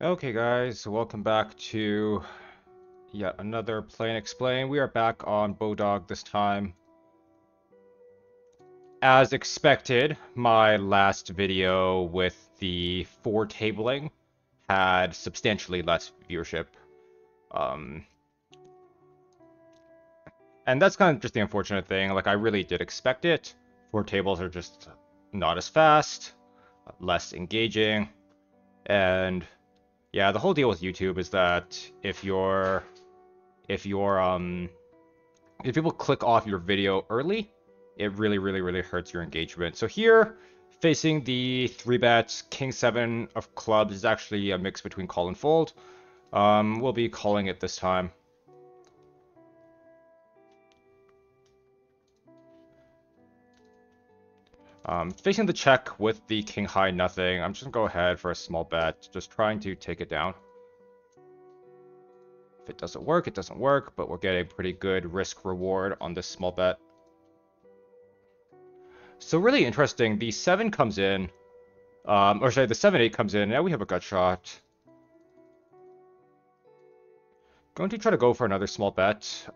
Okay guys, welcome back to yet another Play and Explain. We are back on Bodog this time. As expected, my last video with the 4 tabling had substantially less viewership. Um, and that's kind of just the unfortunate thing. Like, I really did expect it. 4 tables are just not as fast, less engaging, and yeah, the whole deal with YouTube is that if you're if people click off your video early, it really hurts your engagement. So here, facing the 3-bet King 7 of clubs is actually a mix between call and fold. We'll be calling it this time. Facing the check with the King High nothing, I'm just gonna go ahead for a small bet, just trying to take it down. If it doesn't work, it doesn't work, but we're getting pretty good risk reward on this small bet. So really interesting, the 7 comes in, or sorry, the 7-8 comes in, now we have a gut shot. Going to try to go for another small bet,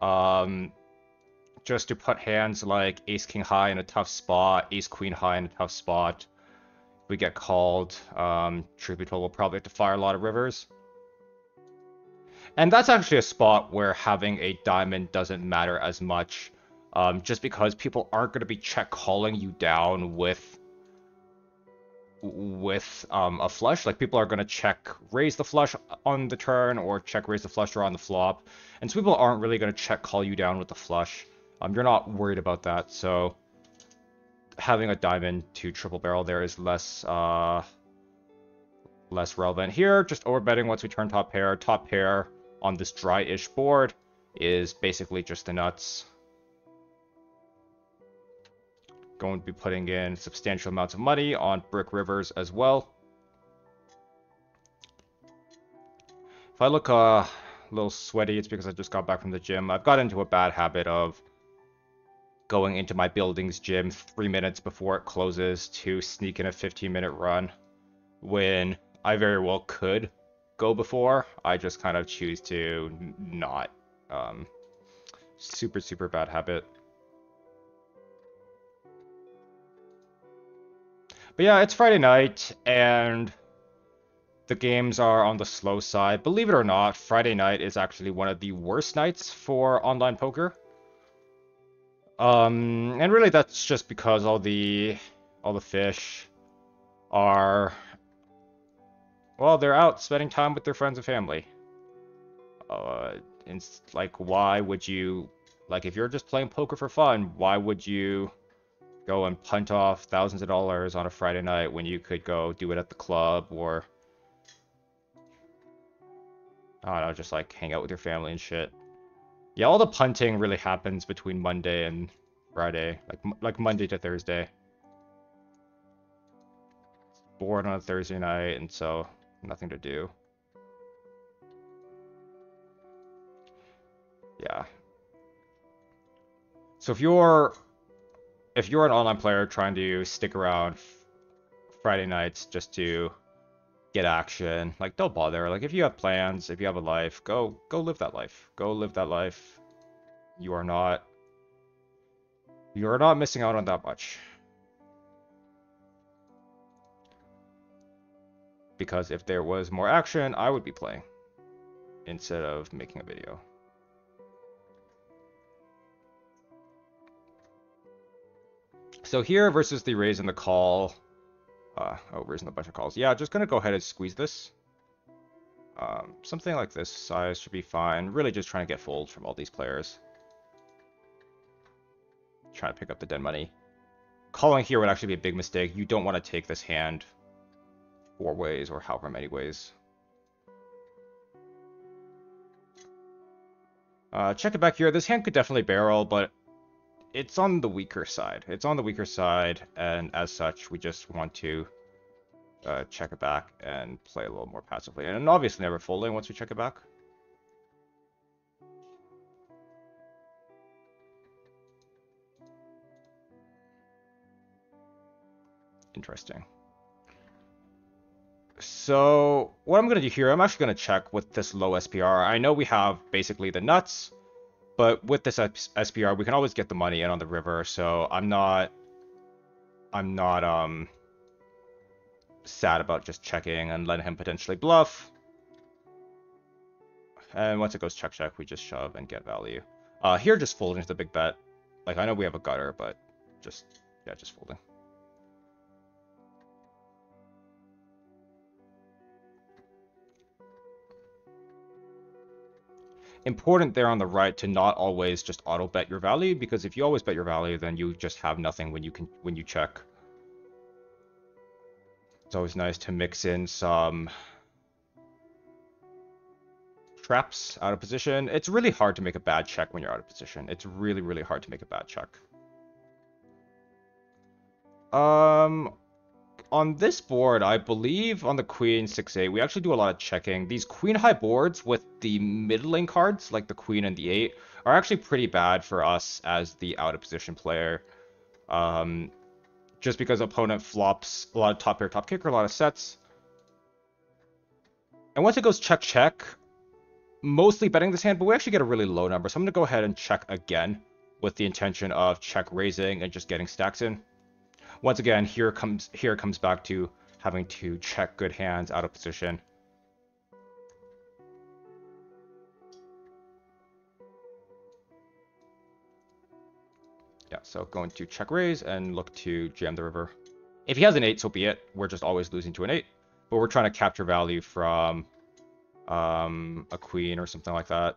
just to put hands like Ace King High in a tough spot, Ace Queen High in a tough spot. If we get called, truth be told, we'll probably have to fire a lot of rivers. And that's actually a spot where having a diamond doesn't matter as much, just because people aren't going to be check calling you down with a flush. Like, people are going to check raise the flush on the turn or check raise the flush draw on the flop, and so people aren't really going to check call you down with the flush. You're not worried about that, so having a diamond to triple barrel there is less relevant here. Just overbetting once we turn top pair. Top pair on this dry-ish board is basically just the nuts. Going to be putting in substantial amounts of money on brick rivers as well. If I look a little sweaty, it's because I just got back from the gym. I've got into a bad habit of going into my building's gym 3 minutes before it closes to sneak in a 15-minute run when I very well could go before. I just kind of choose to not. Super bad habit. But yeah, it's Friday night, and the games are on the slow side. Believe it or not, Friday night is actually one of the worst nights for online poker. And really that's just because all the fish are, well, they're out spending time with their friends and family. And like, why would you, like, if you're just playing poker for fun, why would you go and punt off thousands of dollars on a Friday night when you could go do it at the club or, I don't know, just like hang out with your family and shit. Yeah, all the punting really happens between Monday and Friday, like Monday to Thursday. Bored on a Thursday night, and so nothing to do. Yeah. So if you're an online player trying to stick around Friday nights just to get action, like, don't bother. Like, if you have plans, if you have a life, go live that life. Go live that life. You are not missing out on that much. Because if there was more action, I would be playing instead of making a video. So here versus the raise and the call. Raising a bunch of calls. Yeah, just gonna go ahead and squeeze this. Something like this size should be fine. Really just trying to get folds from all these players. Trying to pick up the dead money. Calling here would actually be a big mistake. You don't want to take this hand 4 ways or however many ways. Check it back here. This hand could definitely barrel, but it's on the weaker side. It's on the weaker side, and as such, we just want to check it back and play a little more passively. And obviously never folding once we check it back. Interesting. So what I'm going to do here, I'm actually going to check with this low SPR. I know we have basically the nuts, but with this SPR, we can always get the money in on the river. So I'm not sad about just checking and letting him potentially bluff. And once it goes check check, we just shove and get value. Here just folding to the big bet. Like I know we have a gutter, but just yeah, just folding. Important there on the right to not always just auto bet your value, because if you always bet your value, then you just have nothing when you check. It's always nice to mix in some traps out of position. It's really hard to make a bad check when you're out of position. It's really, really hard to make a bad check. On this board, I believe on the queen 6-8, we actually do a lot of checking. These queen high boards with the middling cards, like the queen and the 8, are actually pretty bad for us as the out of position player. Just because opponent flops a lot of top pair, top kicker, a lot of sets. And once it goes check check, mostly betting this hand, but we actually get a really low number. So I'm going to go ahead and check again with the intention of check raising and just getting stacks in. Once again, here it comes back to having to check good hands out of position. Yeah, so going to check raise and look to jam the river. If he has an 8, so be it. We're just always losing to an 8. But we're trying to capture value from a queen or something like that.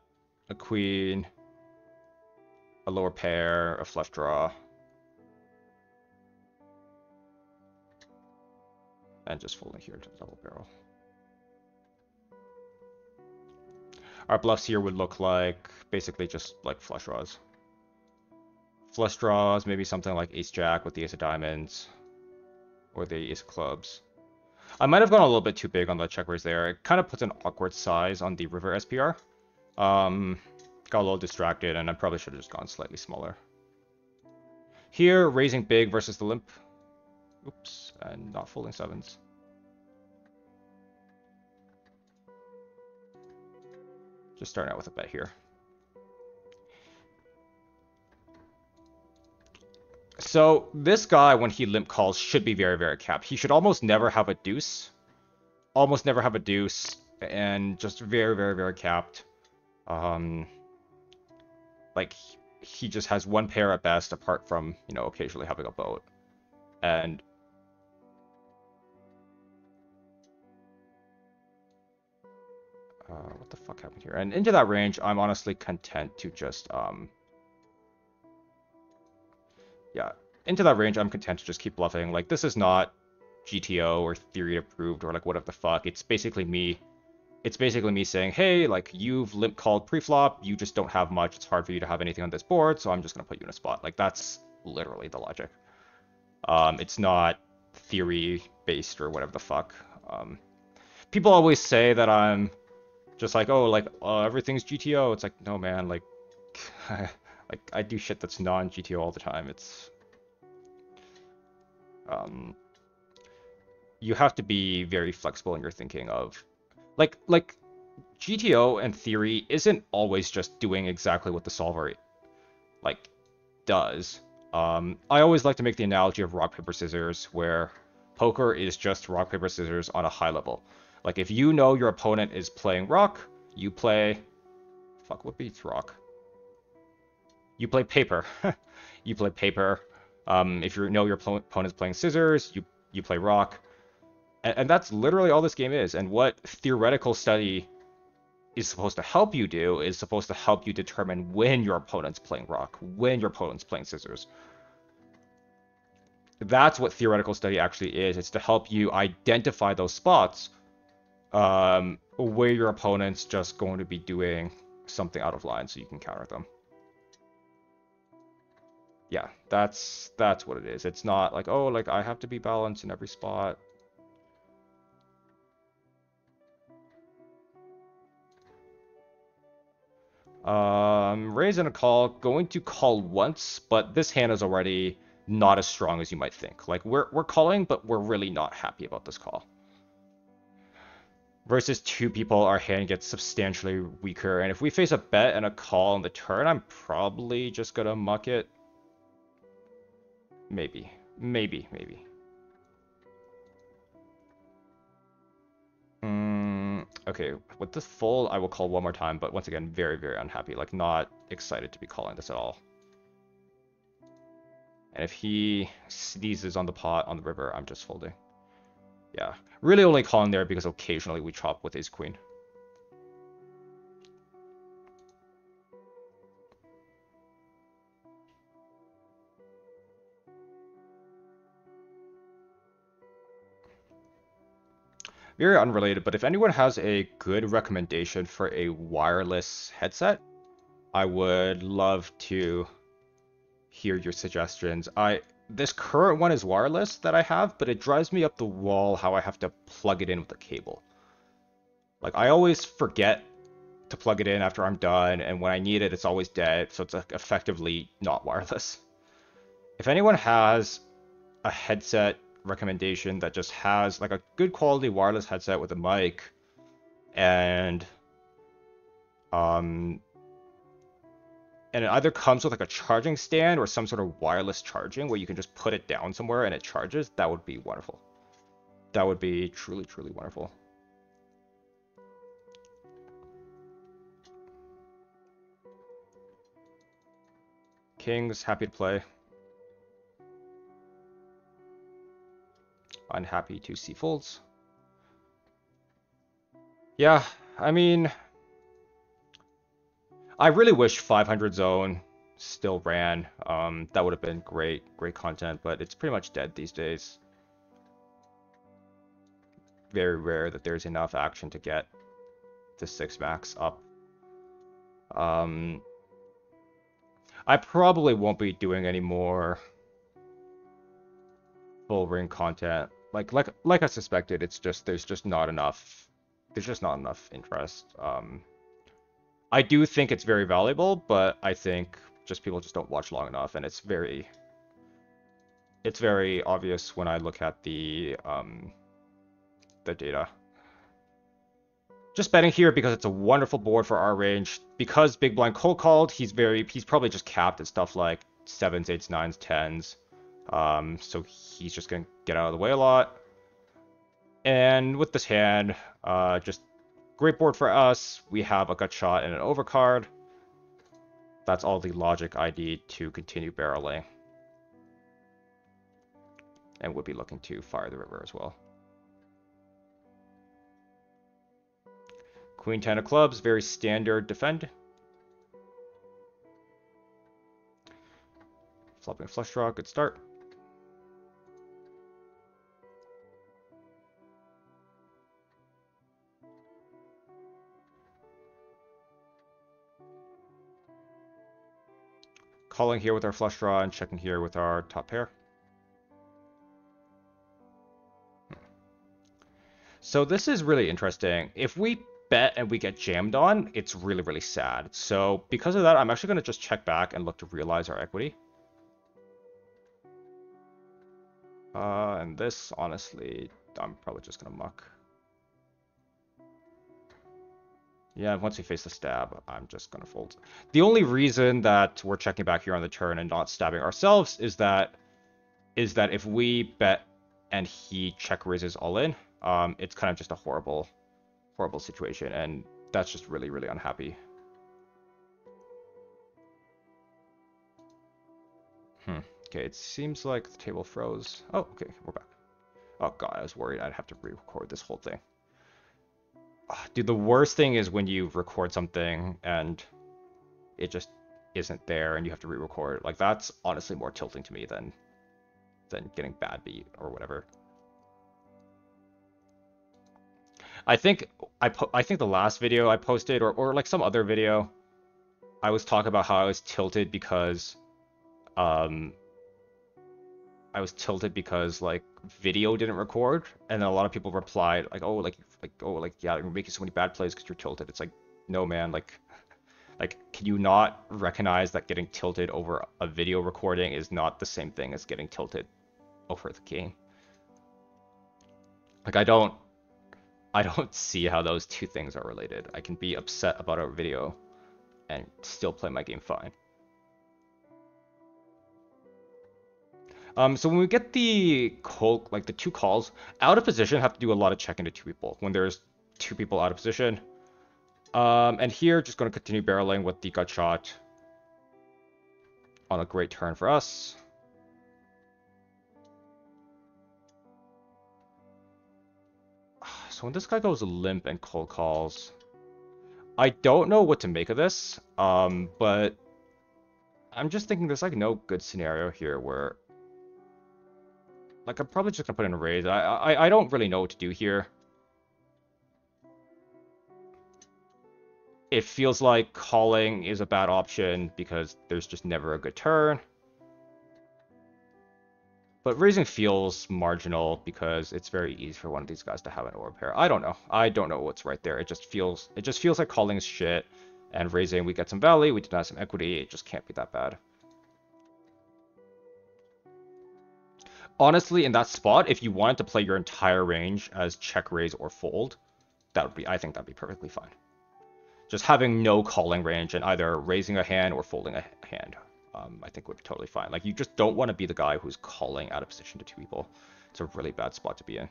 A queen, a lower pair, a flush draw. And just folding here to the double barrel. Our bluffs here would look like basically just like flush draws. Flush draws, maybe something like ace jack with the ace of diamonds or the ace of clubs. I might have gone a little bit too big on the check raise there. It kind of puts an awkward size on the river SPR. Got a little distracted, and I probably should have just gone slightly smaller. Here, raising big versus the limp. Oops, and not folding sevens. Just starting out with a bet here. So this guy, when he limp calls, should be very, very capped. He should almost never have a deuce. Almost never have a deuce, and just very, very, very capped. Like, he just has one pair at best, apart from, you know, occasionally having a boat. And what the fuck happened here? And into that range, I'm honestly content to just, yeah, into that range, I'm content to just keep bluffing. Like, this is not GTO or theory approved or like whatever the fuck. It's basically me saying, hey, like, you've limp called pre-flop, you just don't have much, it's hard for you to have anything on this board, so I'm just gonna put you in a spot. Like, that's literally the logic. It's not theory based or whatever the fuck. People always say that I'm just like, oh, like, everything's GTO. It's like, no, man, like, like, I do shit that's non-GTO all the time. It's, you have to be very flexible in your thinking of, like, GTO and theory isn't always just doing exactly what the solver, like, does. I always like to make the analogy of rock, paper, scissors, where poker is just rock, paper, scissors on a high level. Like, if you know your opponent is playing rock, you play... Fuck, what beats rock? You play paper. You play paper. If you know your opponent's playing scissors, you play rock. And that's literally all this game is. And what theoretical study is supposed to help you do is supposed to help you determine when your opponent's playing rock, when your opponent's playing scissors. That's what theoretical study actually is. It's to help you identify those spots where your opponent's just going to be doing something out of line so you can counter them. Yeah, that's what it is. It's not like, oh, like, I have to be balanced in every spot. Raise and a call. Going to call once, but this hand is already not as strong as you might think. Like, we're calling, but we're really not happy about this call. Versus two people, our hand gets substantially weaker. And if we face a bet and a call on the turn, I'm probably just gonna muck it. Maybe. Maybe. Okay, with this full, I will call one more time, but once again, very, very unhappy. Like, not excited to be calling this at all. And if he sneezes on the pot on the river, I'm just folding. Yeah, really only calling there because occasionally we chop with ace queen. Very unrelated, but if anyone has a good recommendation for a wireless headset, I would love to hear your suggestions. This current one is wireless that I have, but it drives me up the wall how I have to plug it in with a cable. Like, I always forget to plug it in after I'm done, and when I need it, it's always dead, so it's like effectively not wireless. If anyone has a headset recommendation that just has like a good quality wireless headset with a mic and it either comes with like a charging stand or some sort of wireless charging where you can just put it down somewhere and it charges, that would be wonderful. That would be truly, truly wonderful. Kings, happy to play. Unhappy to see folds. Yeah, I mean, I really wish 500 zone still ran. That would have been great content, but it's pretty much dead these days. Very rare that there's enough action to get the 6 max up. I probably won't be doing any more full ring content. Like I suspected, it's just there's just not enough interest. I do think it's very valuable, but I think just people just don't watch long enough, and it's very obvious when I look at the data. Just betting here because it's a wonderful board for our range. Because Big Blind cold called, he's probably just capped at stuff like 7s, 8s, 9s, 10s. So he's just gonna get out of the way a lot. And with this hand, just great board for us. We have a gut shot and an overcard. That's all the logic I need to continue barreling. And would be looking to fire the river as well. Queen 10 of clubs, very standard defend. Flopping flush draw, good start. Calling here with our flush draw and checking here with our top pair. So this is really interesting. If we bet and we get jammed on, it's really, really sad. So because of that, I'm actually going to just check back and look to realize our equity. And this, honestly, I'm probably just going to muck. Yeah, once we face the stab, I'm just going to fold. The only reason that we're checking back here on the turn and not stabbing ourselves is that if we bet and he check raises all in, it's kind of just a horrible situation, and that's just really, really unhappy. Okay, it seems like the table froze. Oh, okay, we're back. Oh god, I was worried I'd have to re-record this whole thing. Dude, the worst thing is when you record something and it just isn't there and you have to re-record. Like, that's honestly more tilting to me than getting bad beat or whatever. I think the last video I posted or like some other video, I was talking about how I was tilted because like video didn't record, and then a lot of people replied like, oh, yeah, you're making so many bad plays because you're tilted. It's like, no man, like can you not recognize that getting tilted over a video recording is not the same thing as getting tilted over the game? Like, I I don't see how those two things are related. I can be upset about a video and still play my game fine. So when we get the call, like the two calls out of position, have to do a lot of checking to two people when there's two people out of position. And here, just going to continue barreling with the gut shot on a great turn for us. So when this guy goes limp and cold calls, I don't know what to make of this. But I'm just thinking there's like no good scenario here where, like, I'm probably just gonna put in a raise. I don't really know what to do here. It feels like calling is a bad option because there's just never a good turn. But raising feels marginal because it's very easy for one of these guys to have an orb pair. I don't know. I don't know what's right there. It just feels like calling is shit. And raising, we get some value, we deny some equity. It just can't be that bad. Honestly, in that spot, if you wanted to play your entire range as check, raise, or fold, I think that'd be perfectly fine. Just having no calling range and either raising a hand or folding a hand, I think would be totally fine. Like, you just don't want to be the guy who's calling out of position to two people. It's a really bad spot to be in.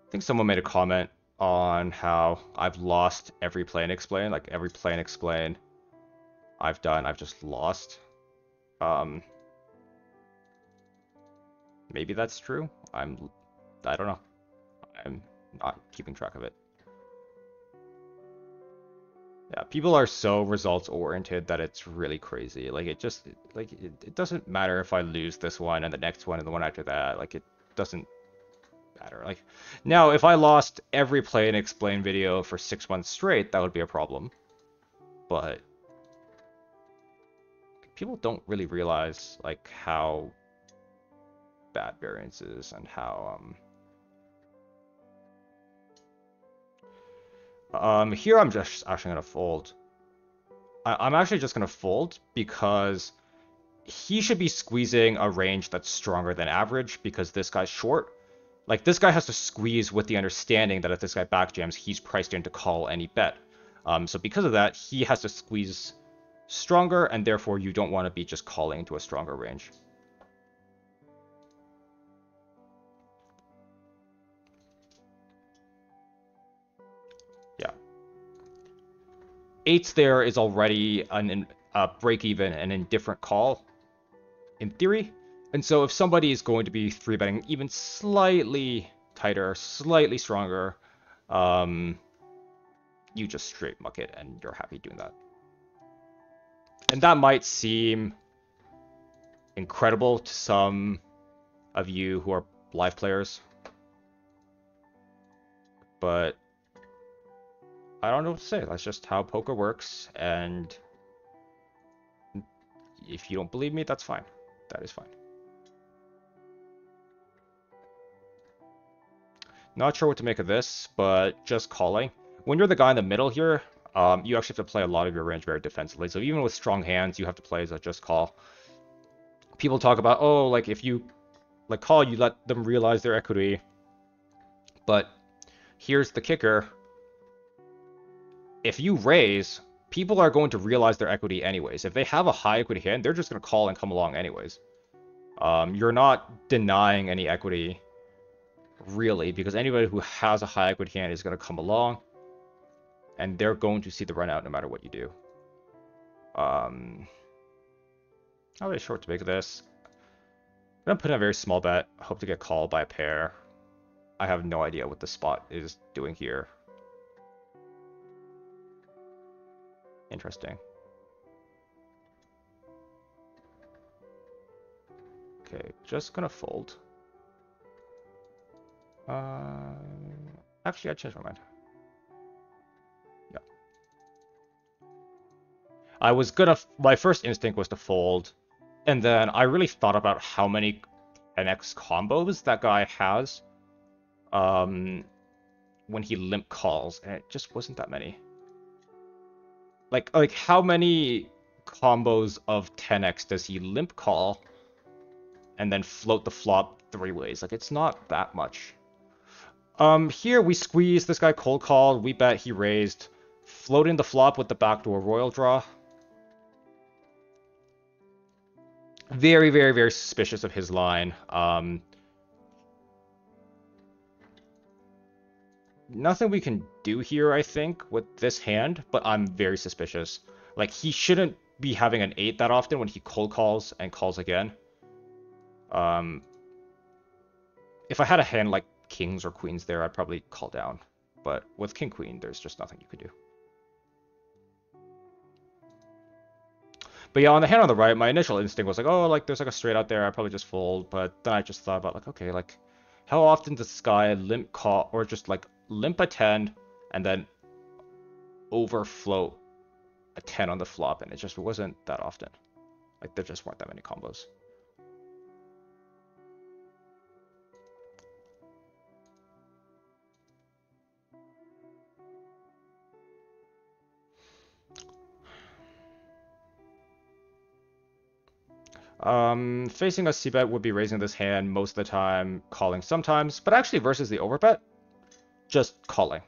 I think someone made a comment on how I've lost every play and explain. Like, every play and explain I've done, I've just lost. Maybe that's true. I don't know. I'm not keeping track of it. Yeah, people are so results oriented that it's really crazy. Like, it doesn't matter if I lose this one and the next one and the one after that. Like, it doesn't matter. Like, now if I lost every play and explain video for 6 months straight, that would be a problem. But people don't really realize like how bad variance is and how here I'm just actually gonna fold. I'm actually just gonna fold because he should be squeezing a range that's stronger than average because this guy's short. Like, this guy has to squeeze with the understanding that if this guy backjams, he's priced in to call any bet. So because of that, he has to squeeze stronger, and therefore you don't want to be just calling into a stronger range. Yeah. Eights there is already a break even, an indifferent call, in theory. And so if somebody is going to be 3-betting even slightly tighter, slightly stronger, you just straight muck it and you're happy doing that. And that might seem incredible to some of you who are live players, but I don't know what to say. That's just how poker works, and if you don't believe me, that's fine. That is fine. Not sure what to make of this, but just calling. When you're the guy in the middle here, you actually have to play a lot of your range very defensively. So even with strong hands, you have to play as a just call. People talk about, oh, like if you like call, you let them realize their equity. But here's the kicker. If you raise, people are going to realize their equity anyways. If they have a high equity hand, they're just going to call and come along anyways. You're not denying any equity, really, because anybody who has a high equity hand is going to come along, and they're going to see the run out no matter what you do. How very short to make this. I'm gonna put in a very small bet. Hope to get called by a pair. I have no idea what the spot is doing here. Interesting. Okay, just gonna fold. Actually, I changed my mind. Yeah. I was gonna. My first instinct was to fold, and then I really thought about how many NX combos that guy has. when he limp calls, and it just wasn't that many. Like how many combos of 10x does he limp call and then float the flop 3 ways? Like, it's not that much. Here we squeeze, this guy cold called, we bet, he raised, floating the flop with the backdoor royal draw. Very, very, very suspicious of his line. Nothing we can do here, I think, with this hand, but I'm very suspicious. Like, he shouldn't be having an 8 that often when he cold calls and calls again. If I had a hand like kings or queens there, I'd probably call down. But with king queen, there's just nothing you could do. But yeah, on the hand on the right, my initial instinct was like, oh, like there's like a straight out there, I'd probably just fold. But then I just thought about like, okay, like how often does this guy limp call or just like limp a 10 and then overfloat a 10 on the flop, and it just wasn't that often. Like there just weren't that many combos. Facing a c-bet would be raising this hand most of the time, calling sometimes, but actually versus the overbet, just calling.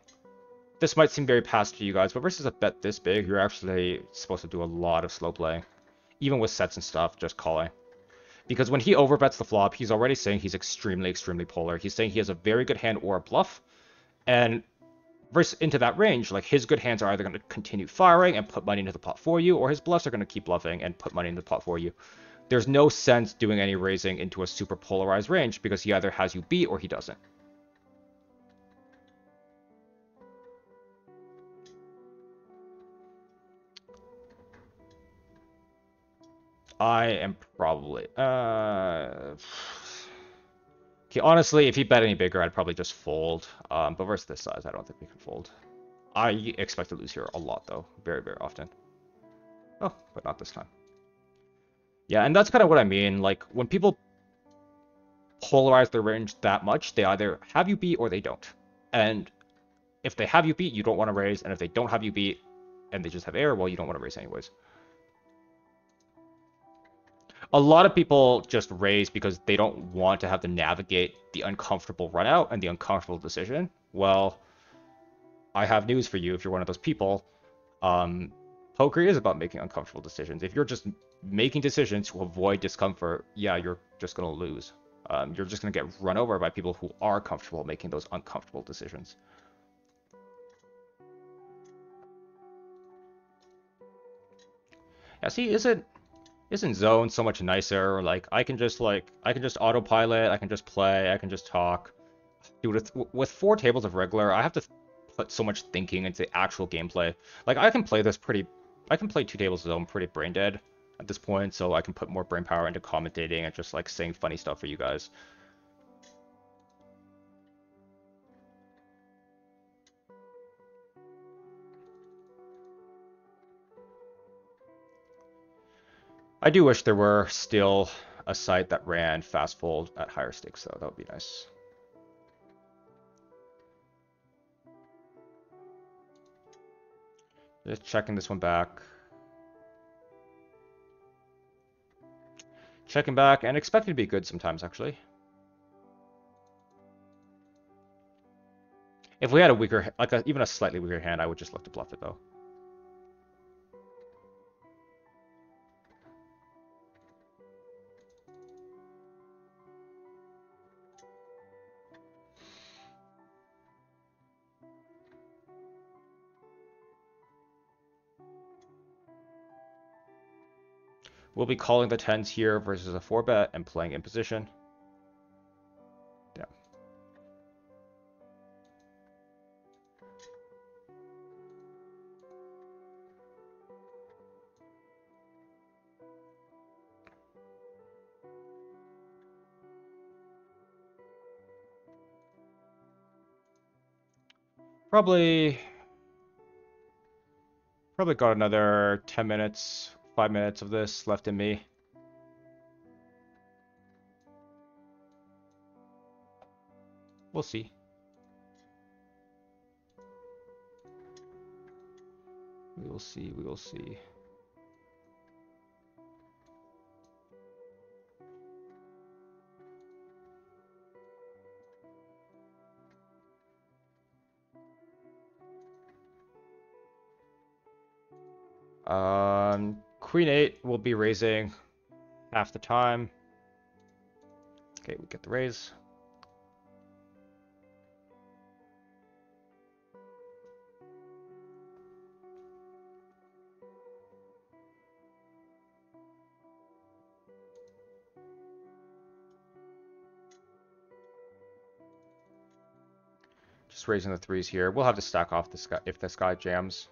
This might seem very passive to you guys, but versus a bet this big, you're actually supposed to do a lot of slow playing. Even with sets and stuff, just calling. Because when he overbets the flop, he's already saying he's extremely, extremely polar. He's saying he has a very good hand or a bluff. And versus into that range, like his good hands are either going to continue firing and put money into the pot for you, or his bluffs are going to keep bluffing and put money into the pot for you. There's no sense doing any raising into a super polarized range because he either has you beat or he doesn't. I am probably... Okay, honestly, if he bet any bigger, I'd probably just fold. But versus this size, I don't think we can fold. I expect to lose here a lot, though. Very, very often. Oh, but not this time. Yeah, and that's kind of what I mean. Like, when people polarize their range that much, they either have you beat or they don't. And if they have you beat, you don't want to raise. And if they don't have you beat and they just have air, well, you don't want to raise anyways. A lot of people just raise because they don't want to have to navigate the uncomfortable run out and the uncomfortable decision. Well, I have news for you if you're one of those people. Poker is about making uncomfortable decisions. If you're just making decisions to avoid discomfort, yeah, you're just going to lose. You're just going to get run over by people who are comfortable making those uncomfortable decisions. Yeah, see, isn't zone so much nicer? Like I can just autopilot, I can just play, I can just talk. Dude, with 4 tables of regular, I have to put so much thinking into actual gameplay. Like I can play 2 tables of zone pretty brain dead at this point, so I can put more brain power into commentating and just like saying funny stuff for you guys. I do wish there were still a site that ran fast fold at higher stakes, though. That would be nice. Just checking this one back. Checking back and expecting to be good sometimes, actually. If we had a weaker, like even a slightly weaker hand, I would just look to bluff it, though. We'll be calling the 10s here versus a 4-bet and playing in position. Yeah. Probably got another 10 minutes, 5 minutes of this left in me. We'll see. We will see, we will see. Queen 8 will be raising half the time. Okay, we get the raise. Just raising the threes here. We'll have to stack off this guy if this guy jams.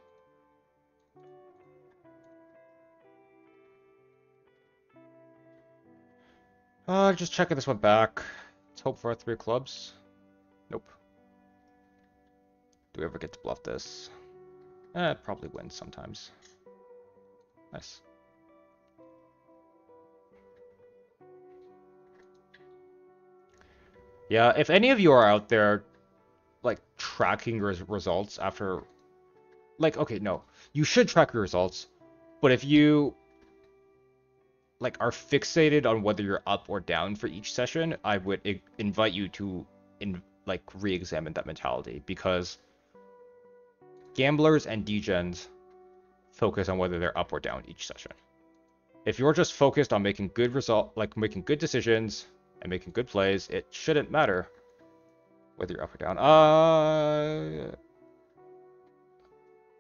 Just checking this one back. Let's hope for a 3 clubs. Nope. Do we ever get to bluff this? It probably wins sometimes. Nice. Yeah, if any of you are out there, like, tracking your results after... Like, okay, no. You should track your results, but if you, like, are fixated on whether you're up or down for each session, I would invite you to, like, re-examine that mentality, because gamblers and degens focus on whether they're up or down each session. If you're just focused on making good making good decisions and making good plays, it shouldn't matter whether you're up or down.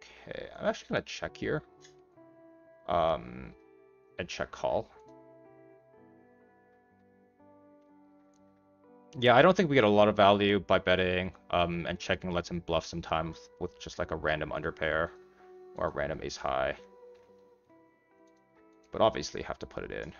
Okay, I'm actually gonna check here. And check call. Yeah, I don't think we get a lot of value by betting, and checking lets him bluff sometimes with just like a random underpair or a random ace high. But obviously have to put it in.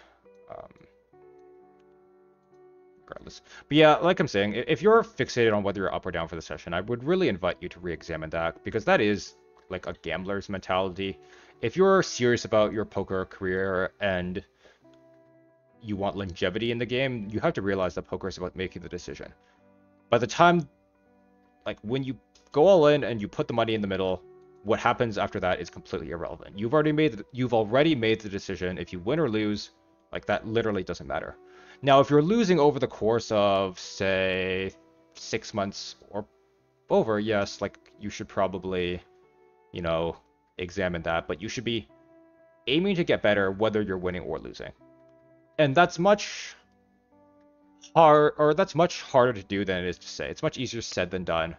Regardless. But yeah, like I'm saying, if you're fixated on whether you're up or down for the session, I would really invite you to re-examine that, because that is like a gambler's mentality. If you're serious about your poker career and you want longevity in the game, you have to realize that poker is about making the decision. By the time, like, when you go all in and you put the money in the middle, what happens after that is completely irrelevant. You've already made the decision. If you win or lose, like, that literally doesn't matter. Now, if you're losing over the course of, say, 6 months or over, yes, like, you should probably, you know, examine that. But you should be aiming to get better whether you're winning or losing. And that's much harder to do than it is to say. It's much easier said than done.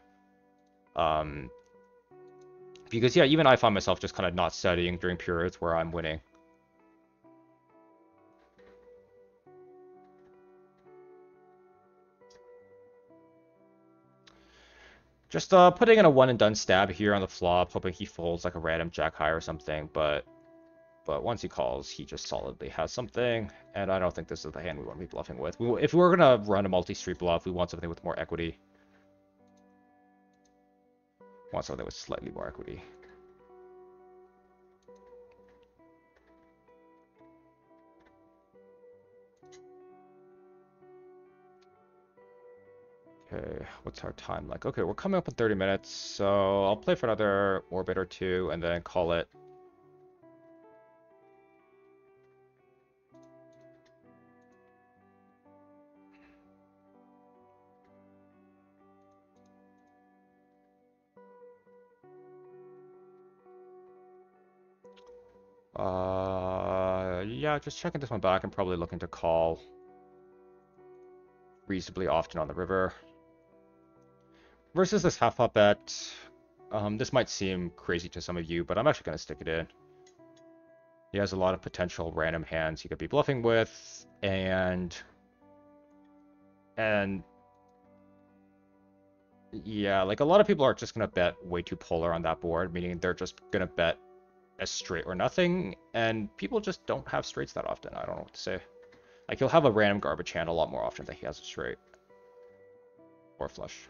Because, yeah, even I find myself just kind of not studying during periods where I'm winning. Just putting in a one and done stab here on the flop, hoping he folds like a random jack high or something, but once he calls, he just solidly has something, and I don't think this is the hand we want to be bluffing with. If we're gonna run a multi-street bluff, we want something with more equity. We want something with slightly more equity. Okay, what's our time like? Okay, we're coming up in 30 minutes, so I'll play for another orbit or two and then call it. Yeah, just checking this one back. I'm probably looking to call reasonably often on the river. Versus this half-pot bet, this might seem crazy to some of you, but I'm actually going to stick it in. He has a lot of potential random hands he could be bluffing with, and yeah, like a lot of people are just going to bet way too polar on that board, meaning they're just going to bet a straight or nothing, and people just don't have straights that often. I don't know what to say. Like, he'll have a random garbage hand a lot more often than he has a straight. Or flush.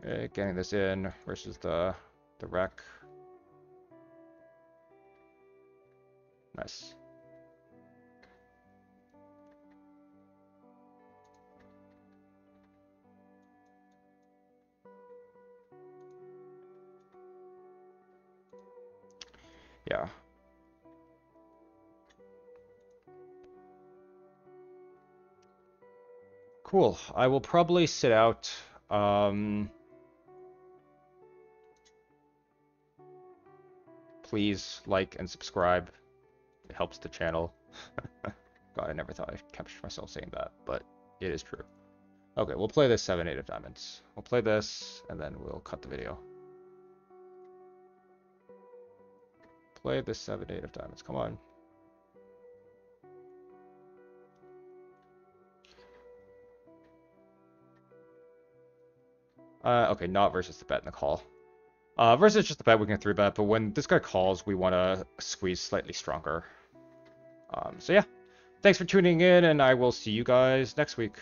Okay, getting this in versus the wreck. Nice. Yeah. Cool. I will probably sit out. Please like and subscribe. It helps the channel. God, I never thought I'd capture myself saying that, but it is true. Okay, we'll play this 7-8 of diamonds. We'll play this, and then we'll cut the video. Play this 7-8 of diamonds. Come on. Okay, not versus the bet and the call. Versus just the bet, we can 3-bet, but when this guy calls, we want to squeeze slightly stronger. So yeah, thanks for tuning in, and I will see you guys next week.